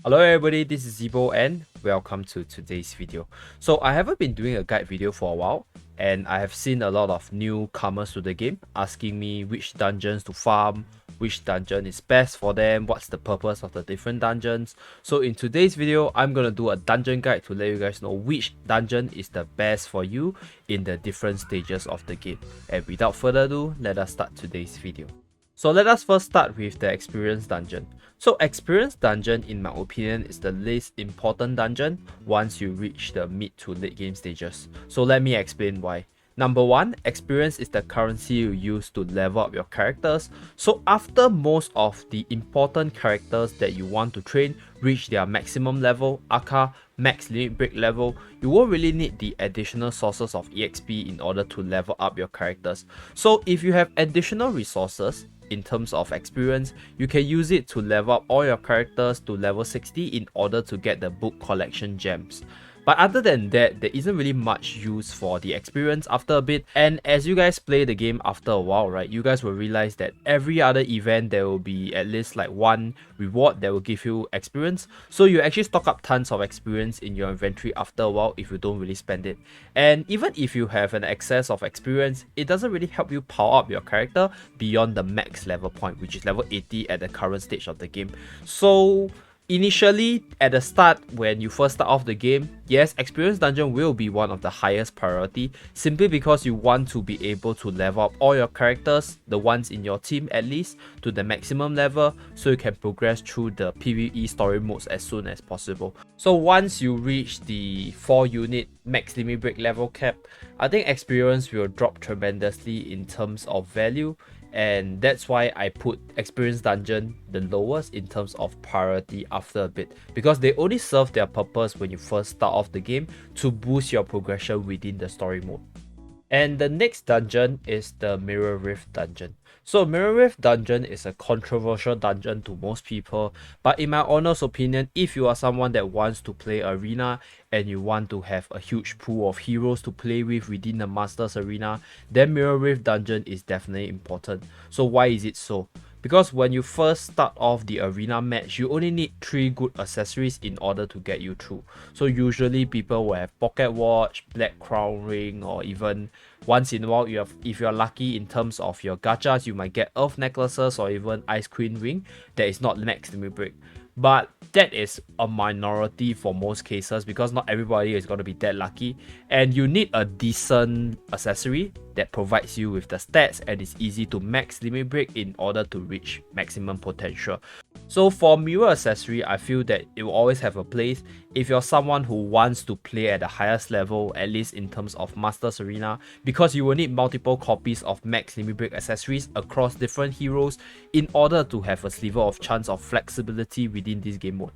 Hello everybody, this is Zibo and welcome to today's video. So I haven't been doing a guide video for a while and I have seen a lot of newcomers to the game asking me which dungeons to farm, which dungeon is best for them, what's the purpose of the different dungeons. So in today's video, I'm going to do a dungeon guide to let you guys know which dungeon is the best for you in the different stages of the game. And without further ado, let us start today's video. So let us first start with the experience dungeon. So experience dungeon in my opinion is the least important dungeon once you reach the mid to late game stages. So let me explain why. Number one, experience is the currency you use to level up your characters. So after most of the important characters that you want to train reach their maximum level, aka max limit break level, you won't really need the additional sources of EXP in order to level up your characters. So if you have additional resources, in terms of experience, you can use it to level up all your characters to level 60 in order to get the book collection gems. But other than that, there isn't really much use for the experience after a bit. And as you guys play the game after a while, right, you guys will realize that every other event there will be at least like one reward that will give you experience. So you actually stock up tons of experience in your inventory after a while if you don't really spend it. And even if you have an excess of experience, it doesn't really help you power up your character beyond the max level point, which is level 80 at the current stage of the game. So initially, at the start, when you first start off the game, yes, experience dungeon will be one of the highest priority, simply because you want to be able to level up all your characters, the ones in your team at least, to the maximum level, so you can progress through the PvE story modes as soon as possible. So once you reach the 4 unit max limit break level cap, I think experience will drop tremendously in terms of value, and that's why I put experience dungeon the lowest in terms of priority after a bit, because they only serve their purpose when you first start off the game to boost your progression within the story mode. And the next dungeon is the Mirror Rift dungeon. So Mirror Rift dungeon is a controversial dungeon to most people, but in my honest opinion, if you are someone that wants to play arena and you want to have a huge pool of heroes to play with within the Masters arena, then Mirror Rift dungeon is definitely important. So why is it so? Because when you first start off the arena match, you only need 3 good accessories in order to get you through. So usually people will have pocket watch, black crown ring, or even once in a while, if you're lucky in terms of your gachas, you might get earth necklaces or even ice queen ring that is not max limit break. But that is a minority for most cases, because not everybody is going to be that lucky, and you need a decent accessory that provides you with the stats and is easy to max limit break in order to reach maximum potential. So for mirror accessory, I feel that it will always have a place if you're someone who wants to play at the highest level, at least in terms of Masters Arena, because you will need multiple copies of max limit break accessories across different heroes in order to have a sliver of chance of flexibility within this game mode.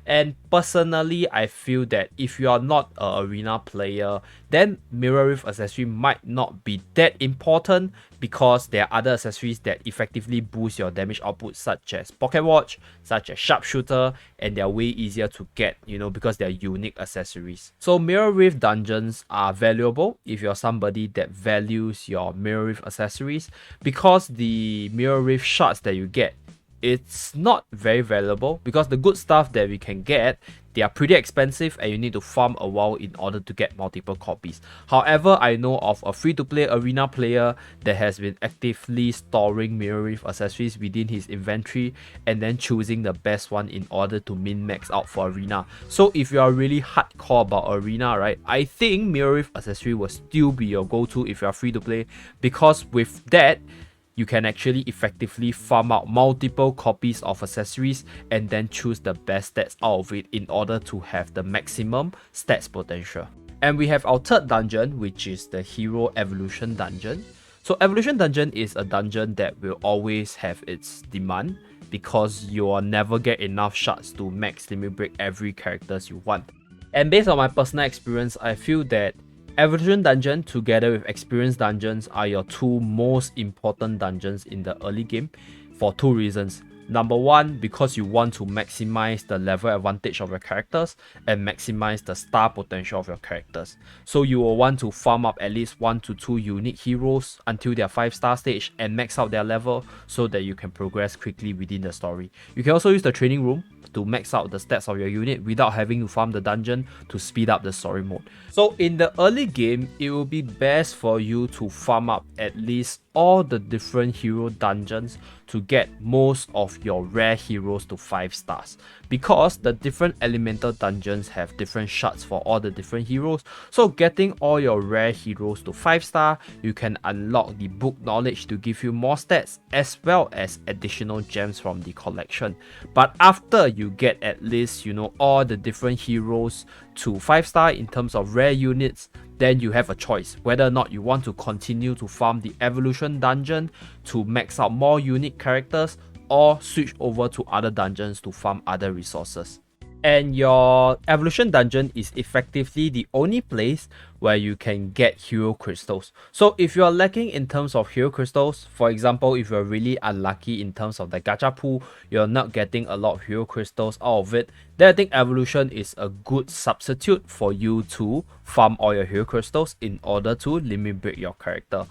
And personally, I feel that if you are not an arena player, then Mirror Rift accessory might not be that important, because there are other accessories that effectively boost your damage output, such as Pocket Watch, such as Sharpshooter, and they're way easier to get, because they're unique accessories. So Mirror Rift dungeons are valuable if you're somebody that values your Mirror Rift accessories, because the Mirror Rift shards that you get, it's not very valuable, because the good stuff that we can get, they are pretty expensive and you need to farm a while in order to get multiple copies. However, I know of a free-to-play arena player that has been actively storing Mirror Rift accessories within his inventory and then choosing the best one in order to min-max out for arena. So if you are really hardcore about arena, right, I think Mirror Rift accessory will still be your go-to if you are free-to-play, because with that, you can actually effectively farm out multiple copies of accessories and then choose the best stats out of it in order to have the maximum stats potential. And we have our third dungeon, which is the Hero Evolution dungeon. So Evolution dungeon is a dungeon that will always have its demand, because you will never get enough shards to max limit break every characters you want. And based on my personal experience, I feel that Evolution Dungeon together with Experience Dungeons are your 2 most important dungeons in the early game for 2 reasons. Number 1, because you want to maximize the level advantage of your characters and maximize the star potential of your characters. So you will want to farm up at least 1 to 2 unique heroes until their 5-star stage and max out their level so that you can progress quickly within the story. You can also use the training room to max out the stats of your unit without having to farm the dungeon to speed up the story mode. So in the early game, it will be best for you to farm up at least all the different hero dungeons to get most of your rare heroes to 5 stars, because the different elemental dungeons have different shards for all the different heroes. So getting all your rare heroes to 5 star, you can unlock the book knowledge to give you more stats as well as additional gems from the collection. But after you get at least, all the different heroes to 5 star in terms of rare units, then you have a choice whether or not you want to continue to farm the evolution dungeon to max out more unique characters, or switch over to other dungeons to farm other resources. And your evolution dungeon is effectively the only place where you can get hero crystals. So if you are lacking in terms of hero crystals, for example, if you're really unlucky in terms of the gacha pool, you're not getting a lot of hero crystals out of it, then I think evolution is a good substitute for you to farm all your hero crystals in order to limit break your character.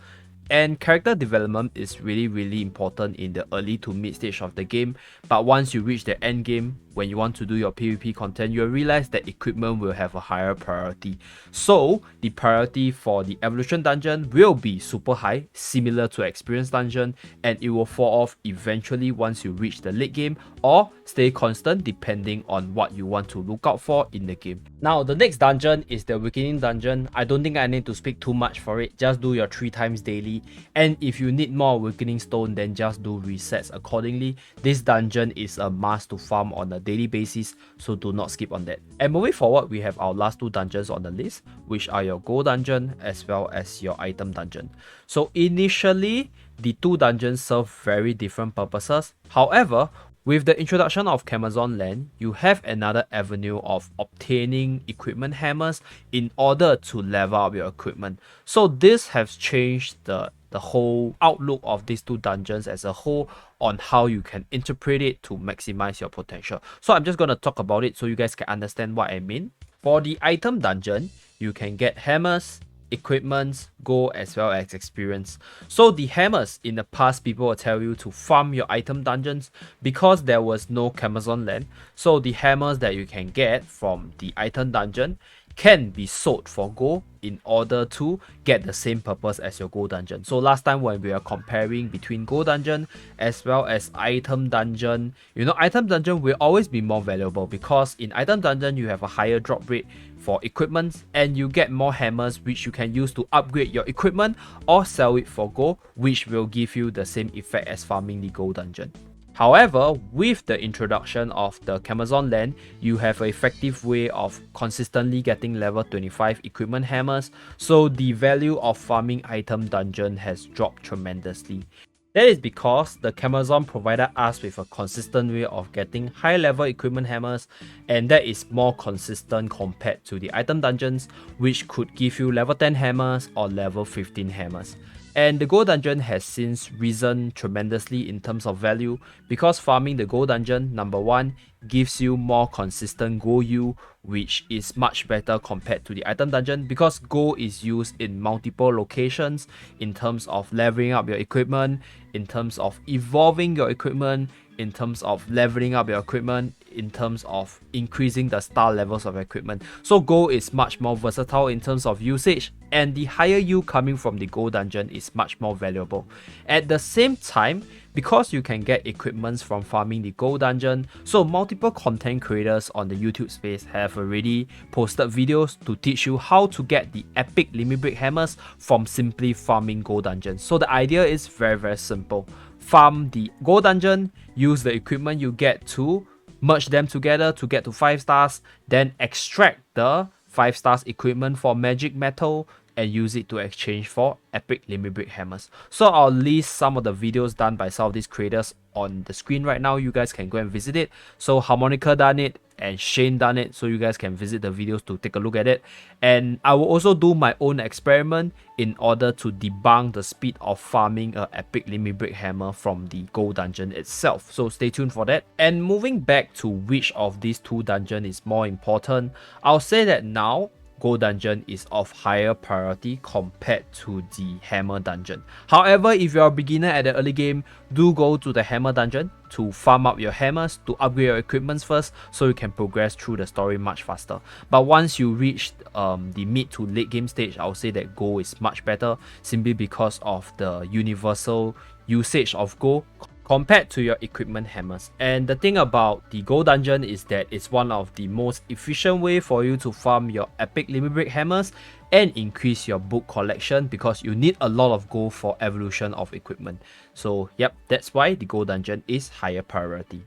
And character development is really important in the early to mid stage of the game, but once you reach the end game, when you want to do your PvP content, you'll realize that equipment will have a higher priority. So the priority for the evolution dungeon will be super high, similar to experience dungeon, and it will fall off eventually once you reach the late game, or stay constant depending on what you want to look out for in the game. Now the next dungeon is the Awakening dungeon. I don't think I need to speak too much for it, just do your 3 times daily, and if you need more Awakening stone, then just do resets accordingly. This dungeon is a must to farm on a daily basis, so do not skip on that. And moving forward, we have our last 2 dungeons on the list, which are your gold dungeon as well as your item dungeon. So initially, the 2 dungeons serve very different purposes. However, with the introduction of Camazon Land, you have another avenue of obtaining equipment hammers in order to level up your equipment. So this has changed the whole outlook of these 2 dungeons as a whole on how you can interpret it to maximize your potential. So I'm just going to talk about it so you guys can understand what I mean. For the item dungeon, you can get hammers, equipments, gold as well as experience. So the hammers, in the past, people will tell you to farm your item dungeons because there was no Camazon Land. So the hammers that you can get from the item dungeon can be sold for gold in order to get the same purpose as your gold dungeon. So last time when we are comparing between gold dungeon as well as item dungeon, item dungeon will always be more valuable because in item dungeon you have a higher drop rate for equipment and you get more hammers which you can use to upgrade your equipment or sell it for gold, which will give you the same effect as farming the gold dungeon. However, with the introduction of the Camazon Land, you have an effective way of consistently getting level 25 equipment hammers, so the value of farming item dungeon has dropped tremendously. That is because the Camazon provided us with a consistent way of getting high level equipment hammers, and that is more consistent compared to the item dungeons, which could give you level 10 hammers or level 15 hammers. And the gold dungeon has since risen tremendously in terms of value because farming the gold dungeon, number 1, gives you more consistent gold yield, which is much better compared to the item dungeon because gold is used in multiple locations in terms of leveling up your equipment, in terms of evolving your equipment, in terms of leveling up your equipment, in terms of increasing the star levels of equipment. So gold is much more versatile in terms of usage, and the higher yield coming from the gold dungeon is much more valuable. At the same time, because you can get equipments from farming the gold dungeon, so multiple content creators on the YouTube space have already posted videos to teach you how to get the epic limit break hammers from simply farming gold dungeons. So the idea is very simple. Farm the gold dungeon, use the equipment you get to merge them together to get to 5 stars, then extract the 5 stars equipment for magic metal and use it to exchange for epic limit break hammers. So I'll list some of the videos done by some of these creators on the screen right now. You guys can go and visit it. So Harmonica done it and Shane done it, so you guys can visit the videos to take a look at it. And I will also do my own experiment in order to debunk the speed of farming a epic limit break hammer from the gold dungeon itself, so stay tuned for that. And moving back to which of these 2 dungeons is more important, I'll say that now gold dungeon is of higher priority compared to the hammer dungeon. However, if you're a beginner at the early game, do go to the hammer dungeon to farm up your hammers, to upgrade your equipments first, so you can progress through the story much faster. But once you reach the mid to late game stage, I would say that gold is much better, simply because of the universal usage of gold compared to your equipment hammers. And the thing about the gold dungeon is that it's one of the most efficient way for you to farm your epic limit break hammers and increase your book collection, because you need a lot of gold for evolution of equipment. So yep, that's why the gold dungeon is higher priority.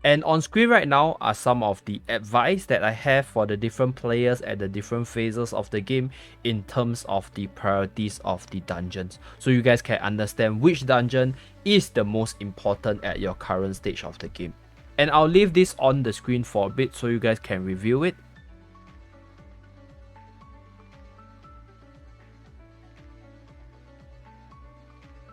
And on screen right now are some of the advice that I have for the different players at the different phases of the game in terms of the priorities of the dungeons, so you guys can understand which dungeon is the most important at your current stage of the game. And I'll leave this on the screen for a bit so you guys can review it.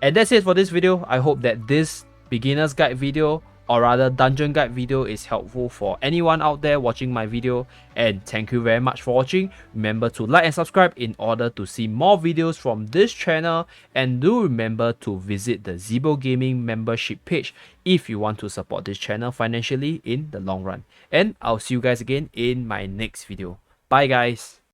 And that's it for this video. I hope that this beginner's guide video, or rather dungeon guide video, is helpful for anyone out there watching my video. And thank you very much for watching. Remember to like and subscribe in order to see more videos from this channel, and do remember to visit the Zeebo Gaming membership page if you want to support this channel financially in the long run. And I'll see you guys again in my next video. Bye guys.